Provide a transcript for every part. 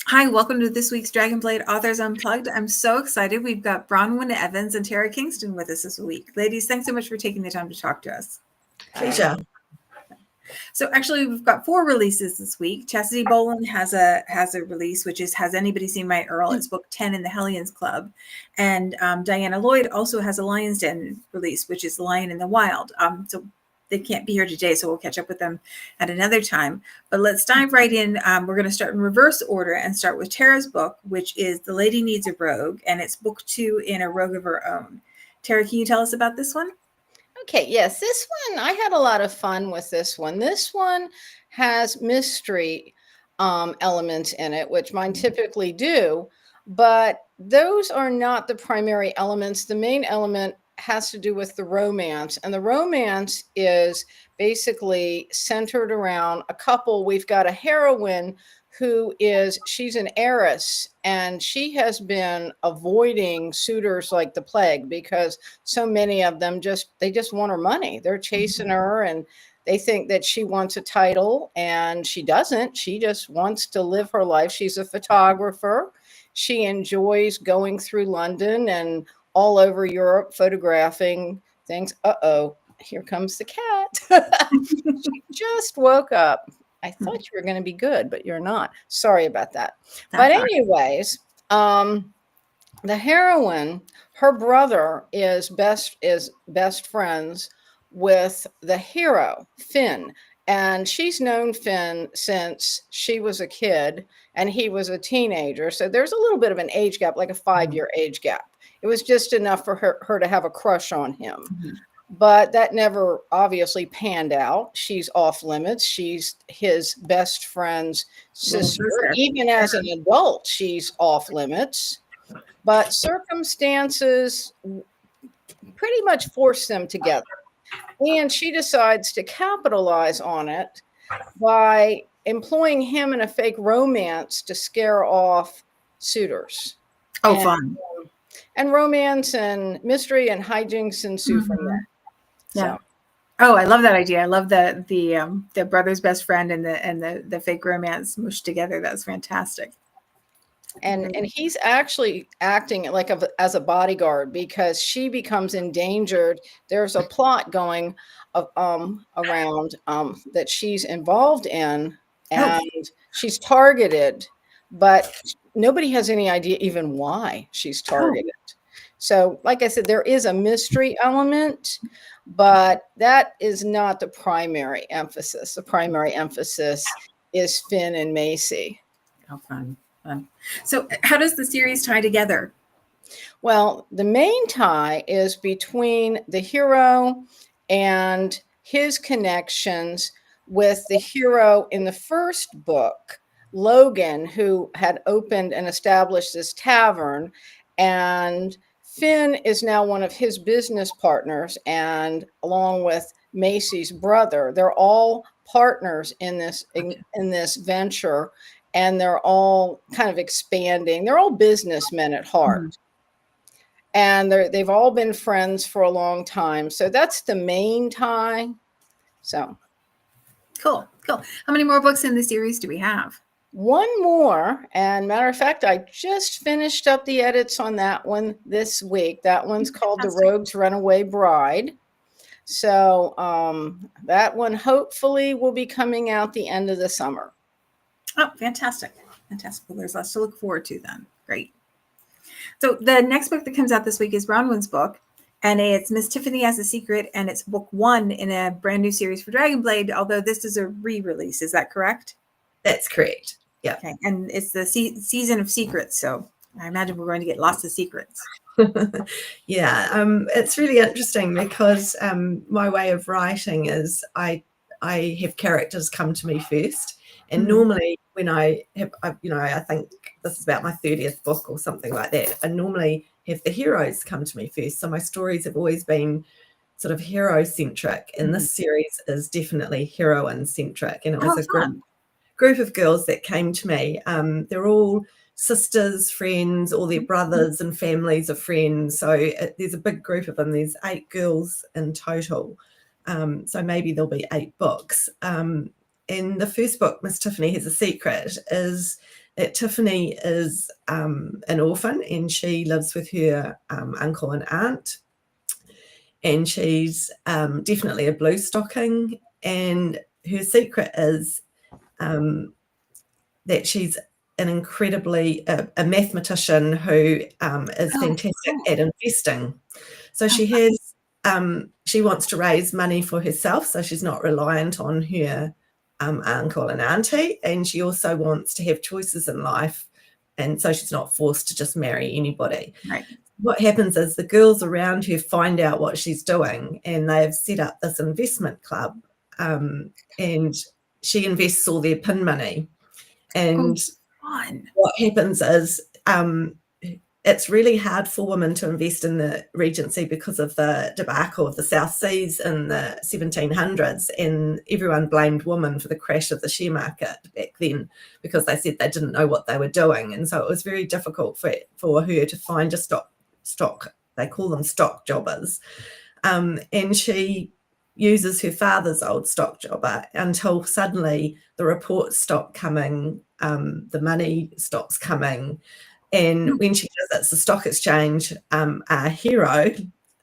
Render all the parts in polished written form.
Hi, welcome to this week's Dragonblade Authors Unplugged. I'm so excited. We've got Bronwen Evans and Tara Kingston with us this week. Ladies, thanks so much for taking the time to talk to us. Pleasure. So actually, we've got 4 releases this week. Chastity Bolin has a release, which is Has Anybody Seen My Earl? It's book 10 in the Hellions Club. And Diana Lloyd also has a Lion's Den release, which is Lion in the Wild. So they can't be here today, so we'll catch up with them at another time. But let's dive right in. We're going to start in reverse order and start with Tara's book, which is The Lady Needs a Rogue, and it's book 2 in A Rogue of Her Own. Tara, can you tell us about this one? Okay, yes, this one, I had a lot of fun with this one. This one has mystery elements in it, which mine typically do, but those are not the primary elements. The main element has to do with the romance, and the romance is basically centered around a couple. We've got a heroine she's an heiress, and she has been avoiding suitors like the plague because so many of them just want her money. They're chasing her, and they think that she wants a title, and she doesn't. She just wants to live her life. She's a photographer. She enjoys going through London and all over Europe photographing things. Uh-oh, here comes the cat. She just woke up. I thought you were going to be good, but you're not. Sorry about that. But anyways, the heroine, her brother is best friends with the hero, Finn. And she's known Finn since she was a kid and he was a teenager. So there's a little bit of an age gap, like a 5-year age gap. It was just enough for her to have a crush on him. Mm-hmm. But that never obviously panned out. She's off limits. She's his best friend's sister. Even as an adult, she's off limits. But circumstances pretty much force them together. And she decides to capitalize on it by employing him in a fake romance to scare off suitors. Oh, fun. And romance and mystery and hijinks ensue from that. Yeah. So. Oh, I love that idea. I love the brother's best friend and the fake romance mushed together. That's fantastic. And he's actually acting like as a bodyguard because she becomes endangered. There's a plot going around that she's involved in, and she's targeted, but nobody has any idea even why she's targeted. So, like I said, there is a mystery element, but that is not the primary emphasis. The primary emphasis is Finn and Macy. Oh, fun. So how does the series tie together? Well, the main tie is between the hero and his connections with the hero in the first book, Logan, who had opened and established this tavern, and Finn is now one of his business partners, and along with Macy's brother, they're all partners in this venture, and they're all kind of expanding. They're all businessmen at heart. Mm-hmm. And they've all been friends for a long time. So that's the main tie. So cool. How many more books in the series do we have? One more. And matter of fact, I just finished up the edits on that one this week. That one's called The Rogue's Runaway Bride. So that one hopefully will be coming out the end of the summer. Oh, fantastic. Well, there's lots to look forward to then. Great. So the next book that comes out this week is Bronwen's book, and it's Miss Tiffany Has a Secret, and it's book 1 in a brand new series for Dragonblade, although this is a re-release. Is that correct? That's correct. Yeah. Okay. And it's the season of secrets, so I imagine we're going to get lots of secrets. Yeah. It's really interesting because my way of writing is I have characters come to me first. And normally when I have, I think this is about my 30th book or something like that, I normally have the heroes come to me first. So my stories have always been sort of hero-centric, and this series is definitely heroine-centric. And it was a group of girls that came to me. They're all sisters, friends, all their brothers and families of friends. So there's a big group of them. There's 8 girls in total. So maybe there'll be 8 books. And the first book, Miss Tiffany Has a Secret, is that Tiffany is an orphan, and she lives with her uncle and aunt, and she's definitely a blue stocking, and her secret is that she's an incredibly a mathematician who is fantastic at investing. So she has she wants to raise money for herself, so she's not reliant on her uncle and auntie, and she also wants to have choices in life, and so she's not forced to just marry anybody. Right. What happens is the girls around her find out what she's doing, and they've set up this investment club, and she invests all their pin money. And what happens is it's really hard for women to invest in the Regency because of the debacle of the South Seas in the 1700s, and everyone blamed women for the crash of the share market back then because they said they didn't know what they were doing. And so it was very difficult for her to find a stock, they call them stock jobbers. And she uses her father's old stock jobber until suddenly the reports stop coming, the money stops coming. And when she visits the stock exchange, our hero,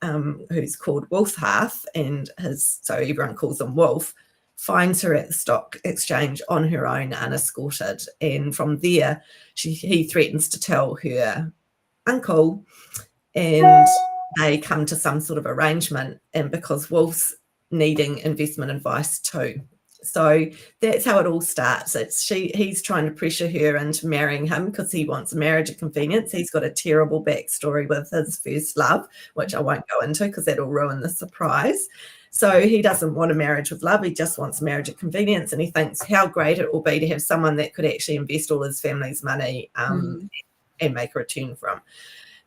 who's called Wolfhearth, and so everyone calls him Wolf, finds her at the stock exchange on her own, unescorted. And from there, he threatens to tell her uncle, and they come to some sort of arrangement. And because Wolf's needing investment advice too. So that's how it all starts. He's trying to pressure her into marrying him because he wants a marriage of convenience. He's got a terrible backstory with his first love, which I won't go into because that'll ruin the surprise. So he doesn't want a marriage with love. He just wants a marriage of convenience. And he thinks how great it will be to have someone that could actually invest all his family's money and make a return from.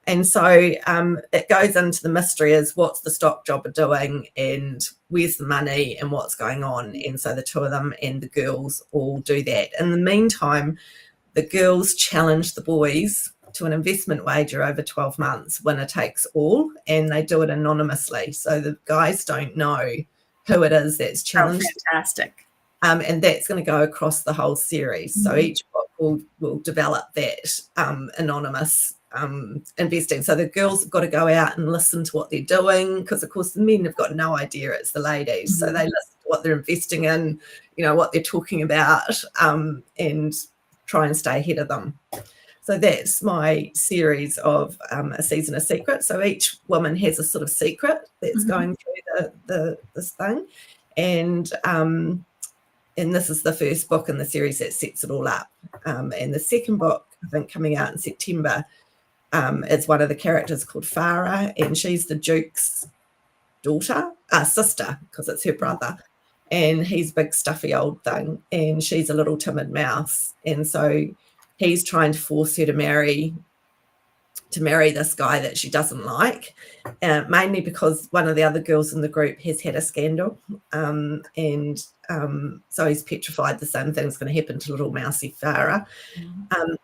And so it goes into the mystery is what's the stock jobber doing and where's the money and what's going on. And so the two of them and the girls all do that. In the meantime, the girls challenge the boys to an investment wager over 12 months, winner takes all, and they do it anonymously. So the guys don't know who it is that's challenged. Oh, fantastic. And that's going to go across the whole series. So each book will develop that anonymous investing. So the girls have got to go out and listen to what they're doing because, of course, the men have got no idea it's the ladies. So they listen to what they're investing in, what they're talking about, and try and stay ahead of them. So that's my series of A Season of Secret. So each woman has a sort of secret that's going through this thing. And this is the first book in the series that sets it all up. And the second book, I think, coming out in September, is one of the characters called Farah, and she's the Duke's sister, because it's her brother. And he's a big stuffy old thing, and she's a little timid mouse. And so he's trying to force her to marry this guy that she doesn't like, mainly because one of the other girls in the group has had a scandal. So he's petrified the same thing's going to happen to little mousy Farah.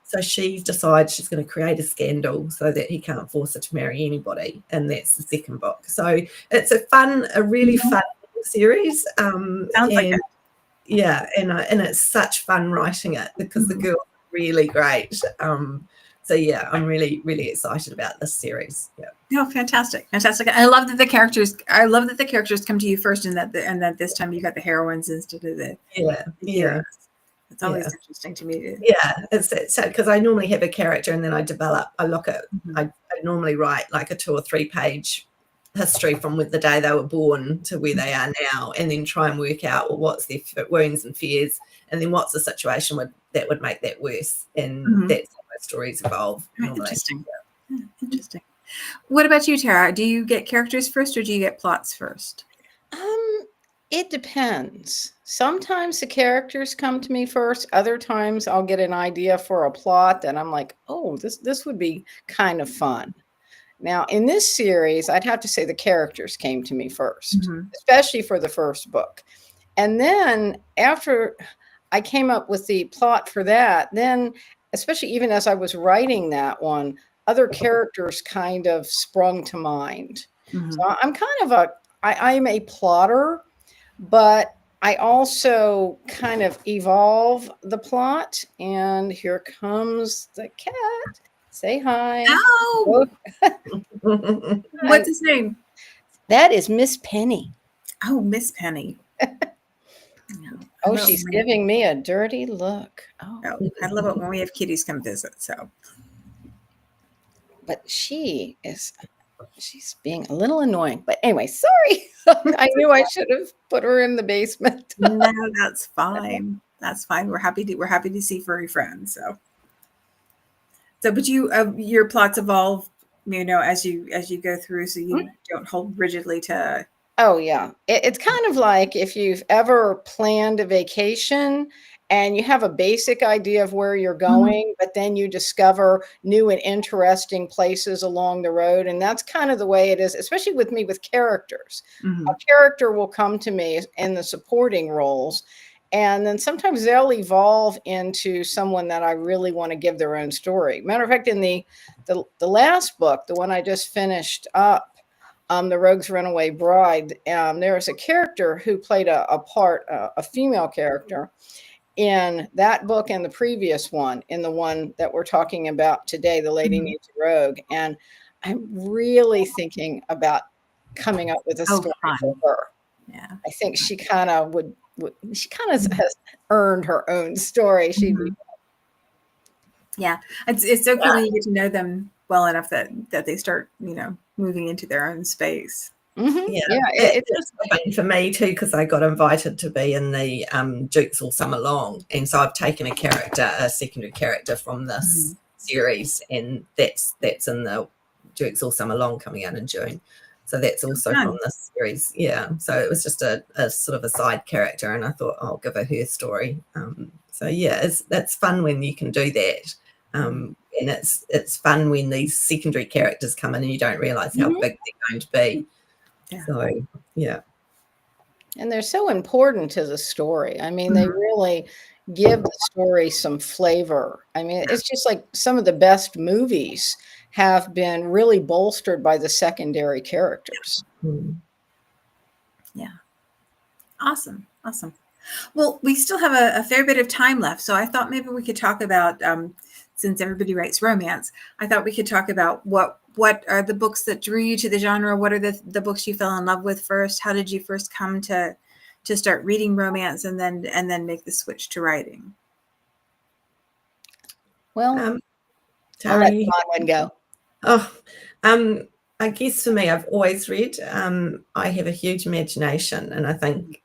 So she decides she's going to create a scandal so that he can't force her to marry anybody. And that's the second book. So it's a really fun series. Sounds like it. Yeah, and it's such fun writing it because the girls are really great. So yeah, I'm really, really excited about this series. Yeah. Oh, fantastic. I love that the characters come to you first, and that this time you got the heroines instead of the heroes. It's always interesting to me. It's sad because I normally have a character and then I look at I normally write like a 2 or 3 page history from the day they were born to where they are now, and then try and work out what's their wounds and fears, and then what's the situation that would make that worse, and that's how my stories evolve. Interesting. Interesting. What about you, Tara? Do you get characters first or do you get plots first? It depends. Sometimes the characters come to me first. Other times I'll get an idea for a plot and I'm like, oh, this would be kind of fun. Now, in this series, I'd have to say the characters came to me first, especially for the first book. And then after I came up with the plot for that, then especially even as I was writing that one, other characters kind of sprung to mind. So I'm kind of I'm a plotter, but I also kind of evolve the plot, and here comes the cat. Say hi. Ow! What's his name? That is Miss Penny. Oh, Miss Penny. Oh, she's giving me a dirty look. Oh, I love it when we have kitties come visit. So, but she's being a little annoying. But anyway, sorry. I knew I should have put her in the basement. No, that's fine. That's fine. We're happy to see furry friends. So, but your plots evolve, as you go through, so you don't hold rigidly to. Oh yeah, it's kind of like if you've ever planned a vacation and you have a basic idea of where you're going, but then you discover new and interesting places along the road. And that's kind of the way it is, especially with me with characters. A character will come to me in the supporting roles, and then sometimes they'll evolve into someone that I really want to give their own story. Matter of fact, in the last book, the one I just finished up, The Rogue's Runaway Bride, there was a character who played a part, a female character, in that book and the previous one, in the one that we're talking about today, The Lady Needs a Rogue. And I'm really thinking about coming up with a story for her. Yeah, I think she kind of she kind of has earned her own story. Yeah, it's so cool when you get to know them well enough that they start, moving into their own space. It's fun for me too, because I got invited to be in the Dukes All Summer Long, and so I've taken a secondary character from this series, and that's in the Dukes All Summer Long coming out in June. So that's also from this series. Yeah, so it was just a sort of a side character, and I thought I'll give her story. So yeah, that's fun when you can do that. And it's fun when these secondary characters come in and you don't realize how big they're going to be. Yeah. So yeah, and they're so important to the story. I mean, they really give the story some flavor. I mean, it's just like some of the best movies have been really bolstered by the secondary characters. Yeah. Awesome. Well, we still have a fair bit of time left, so I thought maybe we could talk about, since everybody writes romance, I thought we could talk about what are the books that drew you to the genre? What are the books you fell in love with first? How did you first come to start reading romance and then make the switch to writing? Well, I'll let Bronwen go. I guess for me, I've always read. I have a huge imagination, and I think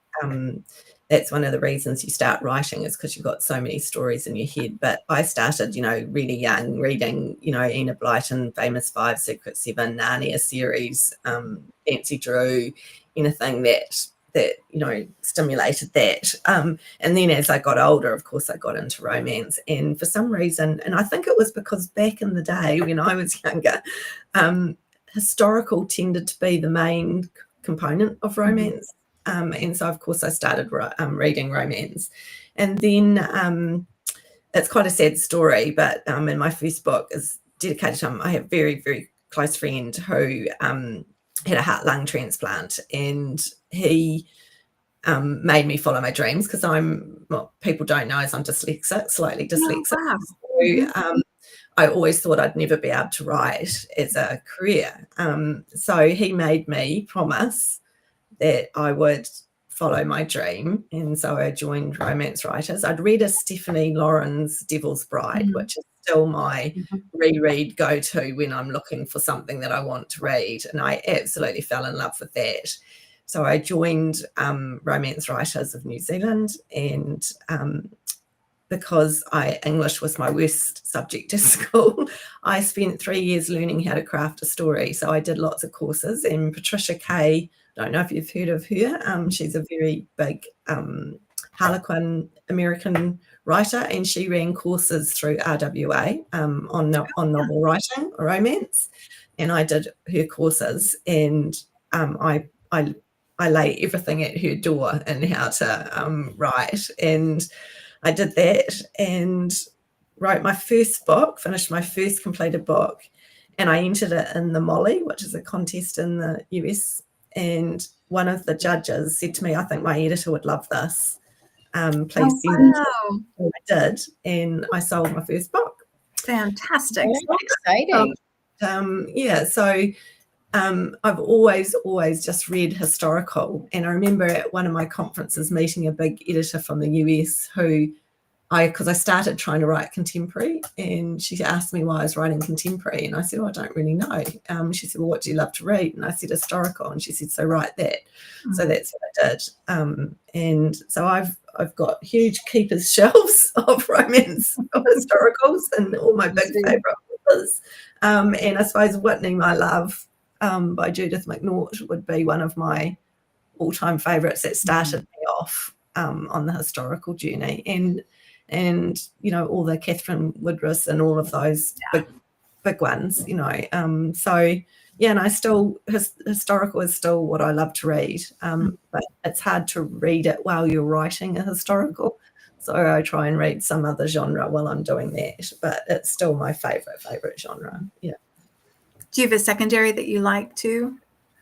that's one of the reasons you start writing, is because you've got so many stories in your head. But I started, really young, reading, Enid Blyton, Famous Five, Secret Seven, Narnia series, Fancy Drew, anything that stimulated that. And then as I got older, of course, I got into romance. And for some reason, and I think it was because back in the day when I was younger, historical tended to be the main component of romance. And so, of course, I started reading romance. And then it's quite a sad story, but in my first book is dedicated to I have a very, very close friend who had a heart-lung transplant, and he made me follow my dreams, because people don't know, I'm dyslexic, slightly dyslexic. Oh, wow. So I always thought I'd never be able to write as a career. So he made me promise that I would follow my dream. And so I joined Romance Writers. I'd read a Stephanie Lauren's Devil's Bride, which is still my reread go-to when I'm looking for something that I want to read. And I absolutely fell in love with that. So I joined Romance Writers of New Zealand, and because English was my worst subject at school, I spent 3 years learning how to craft a story. So I did lots of courses, and Patricia Kay, I don't know if you've heard of her. She's a very big Harlequin American writer, and she ran courses through RWA on novel writing or romance. And I did her courses, and I lay everything at her door in how to write. And I did that and wrote my first book, finished my first completed book, and I entered it in the Molly, which is a contest in the US, and one of the judges said to me, "I think my editor would love this. Please Oh, send it." wow. And I did, and I sold my first book. Fantastic. Very exciting. Yeah, so I've always just read historical, and I remember at one of my conferences meeting a big editor from the US who because I started trying to write contemporary, and she asked me why I was writing contemporary, and I said, "Oh, I don't really know." She said, "Well, what do you love to read?" And I said, "Historical," and she said, "So write that." Mm-hmm. So that's what I did, and so I've got huge keepers shelves of romance of historicals and all my big favourite authors, and I suppose Whitney, My Love, by Judith McNaught would be one of my all-time favourites that started me off on the historical journey, and all the Catherine Woodruss and all of those big ones, so yeah, and I still historical is still what I love to read, but it's hard to read it while you're writing a historical, so I try and read some other genre while I'm doing that, but it's still my favorite genre. Yeah. Do you have a secondary that you like too?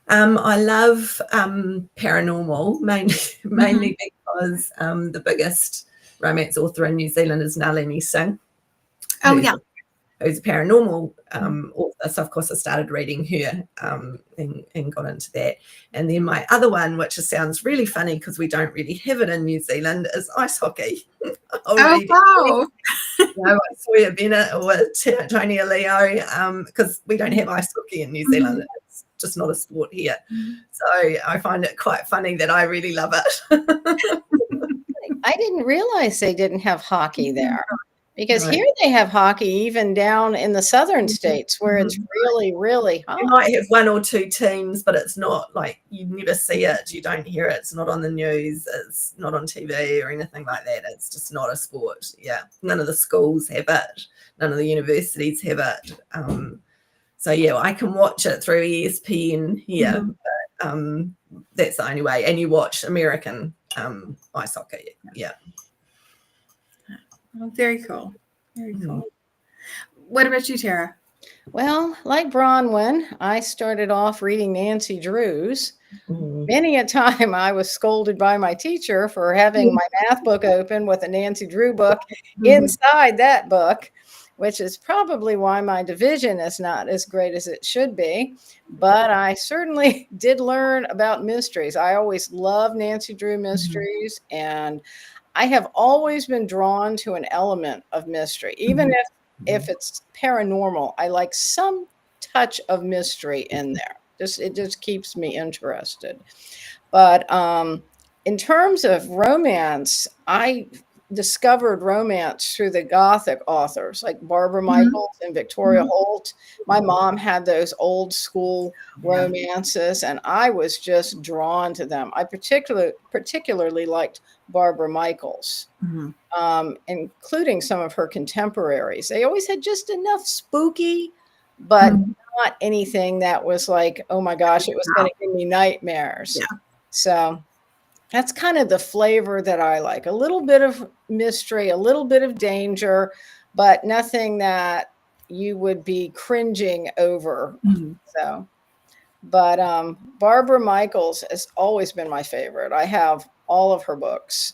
I love paranormal, mainly because the biggest romance author in New Zealand is Nalini Singh. Oh, yeah. Who's a paranormal author. So, of course, I started reading her and got into that. And then my other one, which sounds really funny because we don't really have it in New Zealand, is ice hockey. Wow. Sawyer Bennett or Tony Leo, because we don't have ice hockey in New Zealand. It's just not a sport here. So I find it quite funny that I really love it. I didn't realize they didn't have hockey there, because here they have hockey even down in the southern states where it's really, really hot. You might have one or two teams, but it's not like you never see it. You don't hear it. It's not on the news. It's not on TV or anything like that. It's just not a sport. Yeah. None of the schools have it. None of the universities have it. So, yeah, I can watch it through ESPN here. But, that's the only way. And you watch American ice hockey. Yeah. Oh, very cool. Very cool. What about you, Tara? Well, like Bronwen, I started off reading Nancy Drew's. Many a time I was scolded by my teacher for having my math book open with a Nancy Drew book inside that book, which is probably why my division is not as great as it should be. But I certainly did learn about mysteries. I always loved Nancy Drew mysteries, and I have always been drawn to an element of mystery, even if it's paranormal. I like some touch of mystery in there. It just keeps me interested. But in terms of romance, I discovered romance through the Gothic authors like Barbara Michaels and Victoria Holt. My mom had those old school romances, and I was just drawn to them. I particularly liked Barbara Michaels, including some of her contemporaries. They always had just enough spooky, but not anything that was like, oh my gosh, it was going to give me nightmares. Yeah. So that's kind of the flavor that I like. A little bit of mystery, a little bit of danger, but nothing that you would be cringing over. So, but Barbara Michaels has always been my favorite. I have all of her books.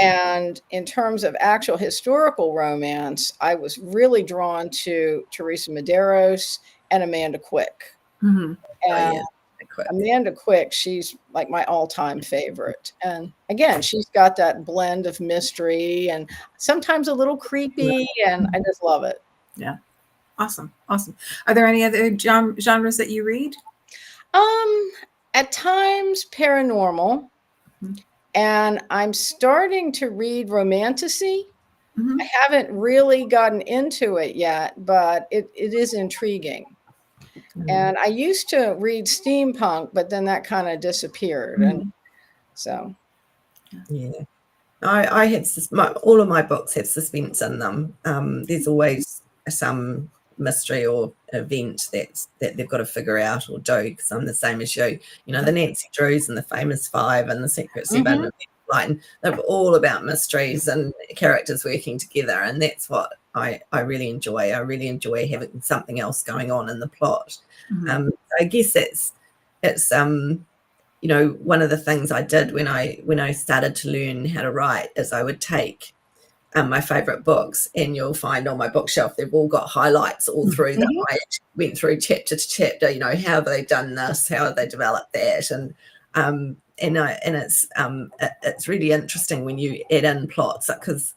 And in terms of actual historical romance, I was really drawn to Teresa Medeiros and Amanda Quick. And Amanda Quick, she's like my all-time favorite. And again, she's got that blend of mystery and sometimes a little creepy, and I just love it. Yeah. Awesome. Are there any other genres that you read? At times paranormal, and I'm starting to read romantasy. I haven't really gotten into it yet, but it is intriguing. And I used to read steampunk, but then that kind of disappeared. And so, yeah, I had all of my books have suspense in them. There's always some mystery or event that they've got to figure out or do, because I'm the same as you. The Nancy Drews and the Famous Five and the Secret Seven, and they're all about mysteries and characters working together, and that's what I really enjoy. I really enjoy having something else going on in the plot. I guess it's you know, one of the things I did when I started to learn how to write is I would take my favorite books, and you'll find on my bookshelf they've all got highlights all through them. I went through chapter to chapter, you know, how have they done this, how have they developed that, and it's really interesting when you add in plots, because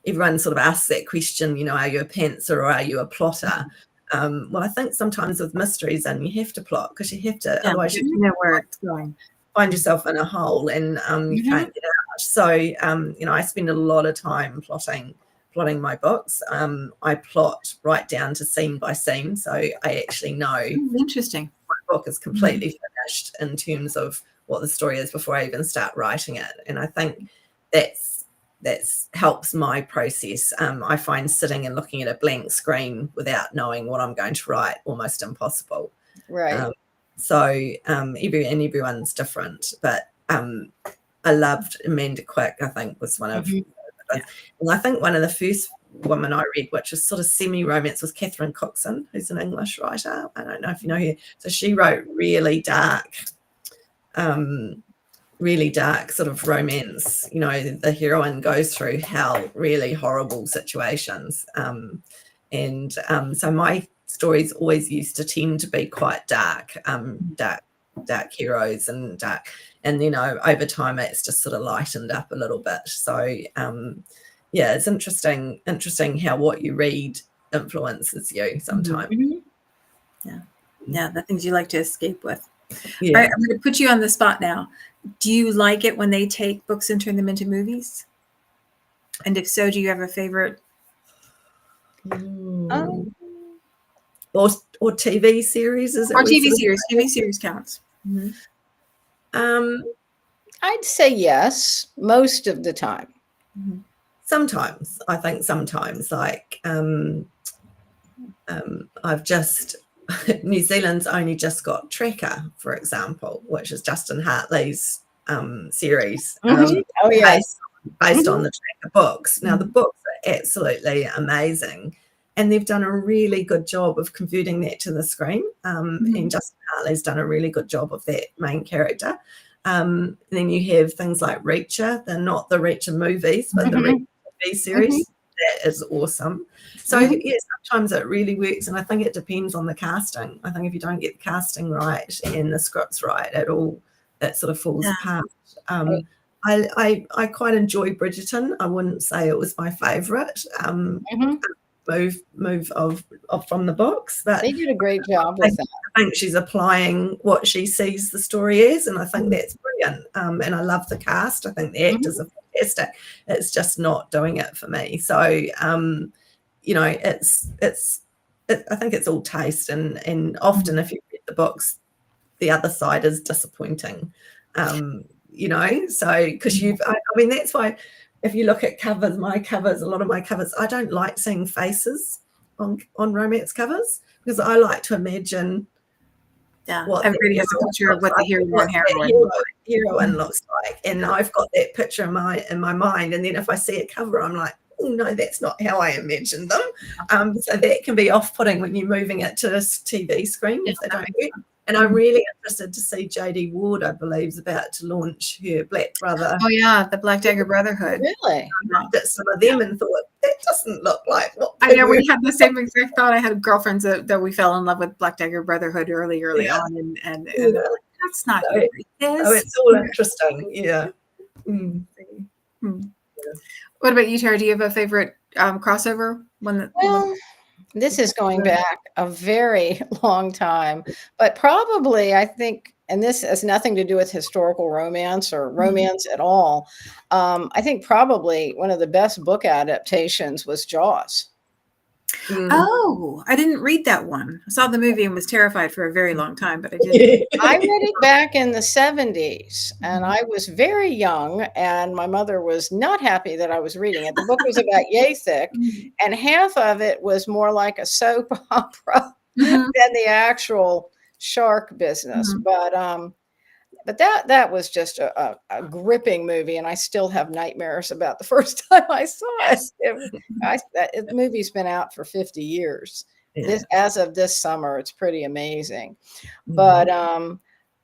everyone sort of asks that question, you know, are you a pantser or are you a plotter? Well, I think sometimes with mysteries, and you have to plot, because you have to, otherwise you know where it's going. Find yourself in a hole, and you can't get out. So, you know, I spend a lot of time plotting my books. I plot right down to scene by scene, so I actually know interesting. My book is completely finished in terms of what the story is before I even start writing it, and I think that's helps my process. I find sitting and looking at a blank screen without knowing what I'm going to write almost impossible. Right. So everyone's different, but I loved Amanda Quick. I think was one of, and I think one of the first women I read, which is sort of semi-romance, was Catherine Cookson, who's an English writer. I don't know if you know her. So she wrote really dark sort of romance. You know, the heroine goes through hell, really horrible situations, and so my stories always used to tend to be quite dark heroes and dark, and you know, over time it's just sort of lightened up a little bit. So yeah, it's interesting how what you read influences you sometimes. Yeah, the things you like to escape with. All right, I'm going to put you on the spot now. Do you like it when they take books and turn them into movies? And if so, do you have a favorite? Or TV series, is it? Or TV series. TV series counts. I'd say yes, most of the time. Sometimes, I think sometimes, like I've just New Zealand's only just got Tracker, for example, which is Justin Hartley's series. Based on the Tracker books. Now the books are absolutely amazing, and they've done a really good job of converting that to the screen. And Justin Hartley's done a really good job of that main character. Then you have things like Reacher. They're not the Reacher movies, but the Reacher TV series. That is awesome. So yeah, sometimes it really works, and I think it depends on the casting. I think if you don't get the casting right and the scripts right, it sort of falls apart. I quite enjoy Bridgerton. I wouldn't say it was my favourite move of from the books, but they did a great job with that. I think she's applying what she sees the story is, and I think that's brilliant. And I love the cast. I think the actors are fantastic. It's just not doing it for me. So you know, I think it's all taste, and often if you read the books, the other side is disappointing. You know, so because I mean, that's why if you look at covers, a lot of my covers, I don't like seeing faces on romance covers, because I like to imagine what everybody has a picture of what the heroine looks like, and I've got that picture in my mind, and then if I see a cover, I'm like, oh no, that's not how I imagined them. So that can be off-putting when you're moving it to this TV screen if they don't work. And I'm really interested to see J.D. Ward, I believe, is about to launch her Black Brother. Oh yeah, the Black Dagger Brotherhood. Really? I looked at some of them and thought, that doesn't look like what I know. We had the same exact thought. I had girlfriends that we fell in love with Black Dagger Brotherhood early on, and they're like, that's not so it's all interesting. Yeah. What about you, Tara? Do you have a favorite crossover one? This is going back a very long time, but probably I think, and this has nothing to do with historical romance or romance at all. I think probably one of the best book adaptations was Jaws. Oh, I didn't read that one. I saw the movie and was terrified for a very long time, but I didn't. I read it back in the 70s, and I was very young, and my mother was not happy that I was reading it. The book was about yay thick, and half of it was more like a soap opera than the actual shark business. But that was just a gripping movie, and I still have nightmares about the first time I saw it. The movie's been out for 50 years. As of this summer, it's pretty amazing. But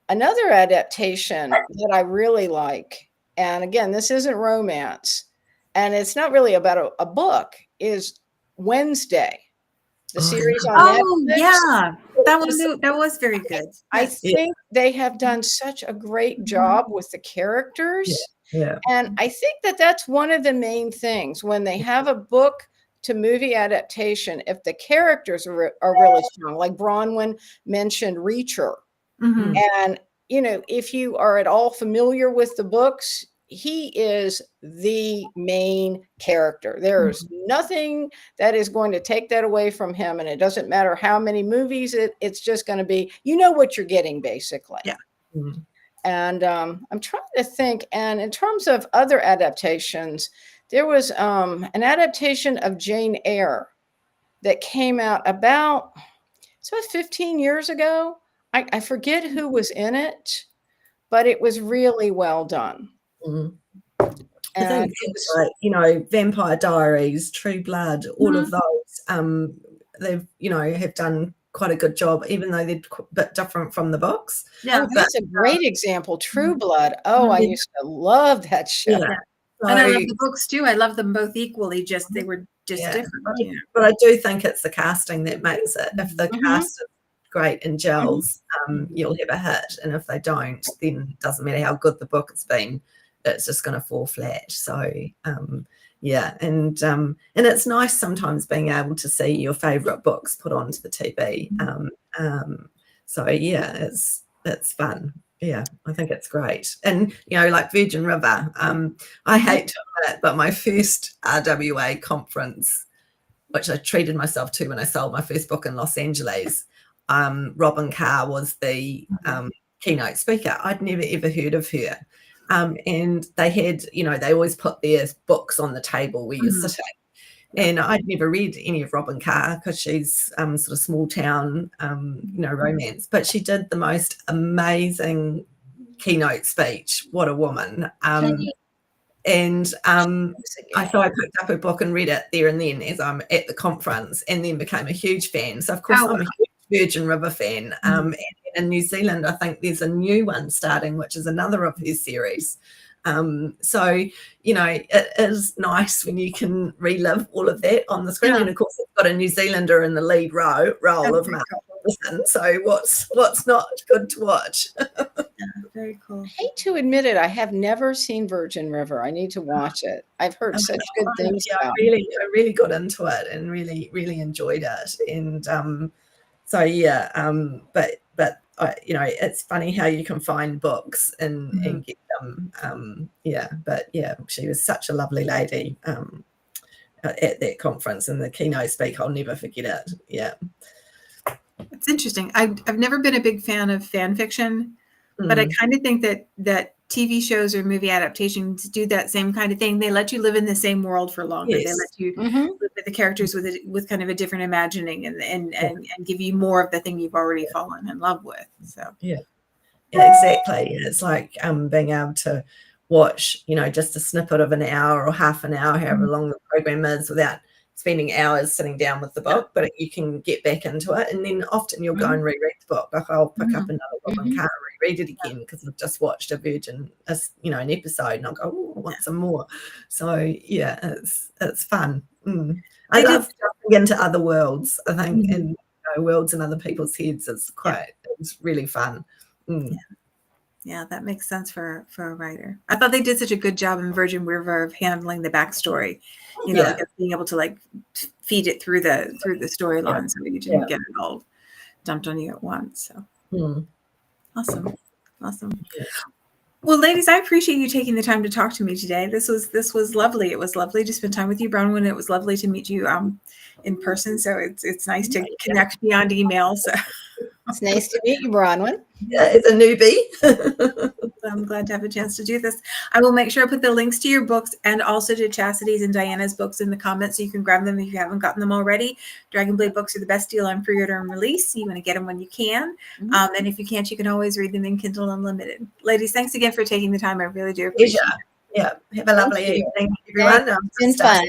another adaptation that I really like, and again, this isn't romance, and it's not really about a book, is Wednesday, the series on Oh, Netflix. yeah. That was very good. I Yes. think they have done such a great job with the characters. Yeah. And I think that that's one of the main things when they have a book to movie adaptation. If the characters are really strong, like Bronwen mentioned Reacher. Mhm. And, you know, if you are at all familiar with the books, he is the main character. There's nothing that is going to take that away from him. And it doesn't matter how many movies it's just going to be, you know what you're getting, basically. Yeah. Mm. And I'm trying to think. And in terms of other adaptations, there was an adaptation of Jane Eyre that came out about 15 years ago. I forget who was in it, but it was really well done. Mm. I And think things like, you know, Vampire Diaries, True Blood, all of those, they've, you know, have done quite a good job, even though they're a bit different from the books. Yeah. that's a great example. True Blood. Oh, I used to love that show. Yeah. So, And I love the books too. I love them both equally. Just they were just different. You know? But I do think it's the casting that makes it. If the cast is great and gels, you'll have a hit. And if they don't, then it doesn't matter how good the book has been, it's just going to fall flat. So yeah, and it's nice sometimes being able to see your favorite books put onto the TV. So yeah, it's fun. Yeah, I think it's great. And you know, like Virgin River, I hate to admit it, but my first RWA conference, which I treated myself to when I sold my first book in Los Angeles, Robin Carr was the keynote speaker. I'd never ever heard of her. And they had, you know, they always put their books on the table where you're sitting. And I'd never read any of Robin Carr because she's sort of small town, you know, romance. But she did the most amazing keynote speech. What a woman. And so I picked up her book and read it there and then as I'm at the conference, and then became a huge fan. So, of course, I'm a huge Virgin River fan. And in New Zealand, I think there's a new one starting, which is another of her series. So, you know, it is nice when you can relive all of that on the screen. And, of course, it's got a New Zealander in the lead role of Mark Robinson. So what's not good to watch? Very cool. I hate to admit it, I have never seen Virgin River. I need to watch it. I've heard such good things about it. I really got into it and really, really enjoyed it. And so, yeah, but you know, it's funny how you can find books and get them. Yeah, but yeah, she was such a lovely lady at that conference, and the keynote speak, I'll never forget it. Yeah. It's interesting. I've never been a big fan of fan fiction, but I kind of think that TV shows or movie adaptations do that same kind of thing. They let you live in the same world for longer. They let you live with the characters with kind of a different imagining and give you more of the thing you've already fallen in love with. So yeah, exactly. It's like being able to watch, you know, just a snippet of an hour or half an hour, however long the program is, without spending hours sitting down with the book, but you can get back into it. And then often you'll go and reread the book. Like I'll pick up another book and can't reread it again because I've just watched an episode, and I'll go, oh, I want some more. So yeah, it's fun. I love jumping into other worlds. I think and worlds in other people's heads is it's really fun. Yeah, that makes sense for a writer. I thought they did such a good job in Virgin River of handling the backstory, you know, like being able to like feed it through the storyline so that you didn't get it all dumped on you at once. So awesome. Yeah. Well, ladies, I appreciate you taking the time to talk to me today. This was lovely. It was lovely to spend time with you, Bronwen. It was lovely to meet you in person. So it's nice to connect beyond email. So it's nice to meet you, Bronwen. Yeah, it's a newbie. I'm glad to have a chance to do this. I will make sure I put the links to your books and also to Chastity's and Diana's books in the comments so you can grab them if you haven't gotten them already. Dragonblade books are the best deal on pre-order and release. So you want to get them when you can. And if you can't, you can always read them in Kindle Unlimited. Ladies, thanks again for taking the time. I really do appreciate it. Yeah. Have a lovely evening, everyone. It's been fun.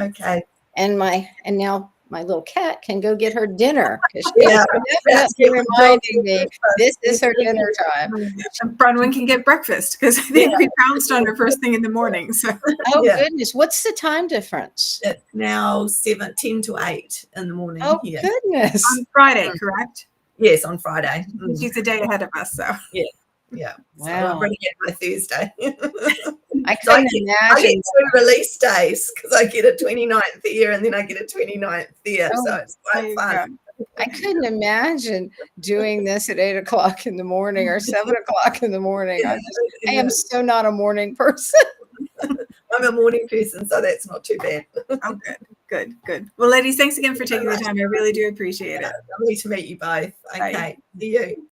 Okay. And now my little cat can go get her dinner, because Yeah, definitely reminding me this is her dinner time. And Bronwen can get breakfast, because I think we pounced on her first thing in the morning. So Oh Yeah. goodness, what's the time10 It's now 10 to 8 in the morning Oh here. goodness. on Friday, correct? Yes, on Friday. She's a day ahead of us. So Yeah. So Wow. I'm running it by Thursday. I So couldn't I get imagine. 2 release days, because I get a 29th here and then I get a 29th there. Oh, So it's there quite you fun. go. I couldn't imagine doing this at 8 o'clock in the morning or 7 o'clock in the morning. I am so not a morning person. I'm a morning person, so that's not too bad. Oh, good. Well, ladies, thanks again for taking the time. I really do appreciate it. Lovely to meet you both. Bye. Okay. See you.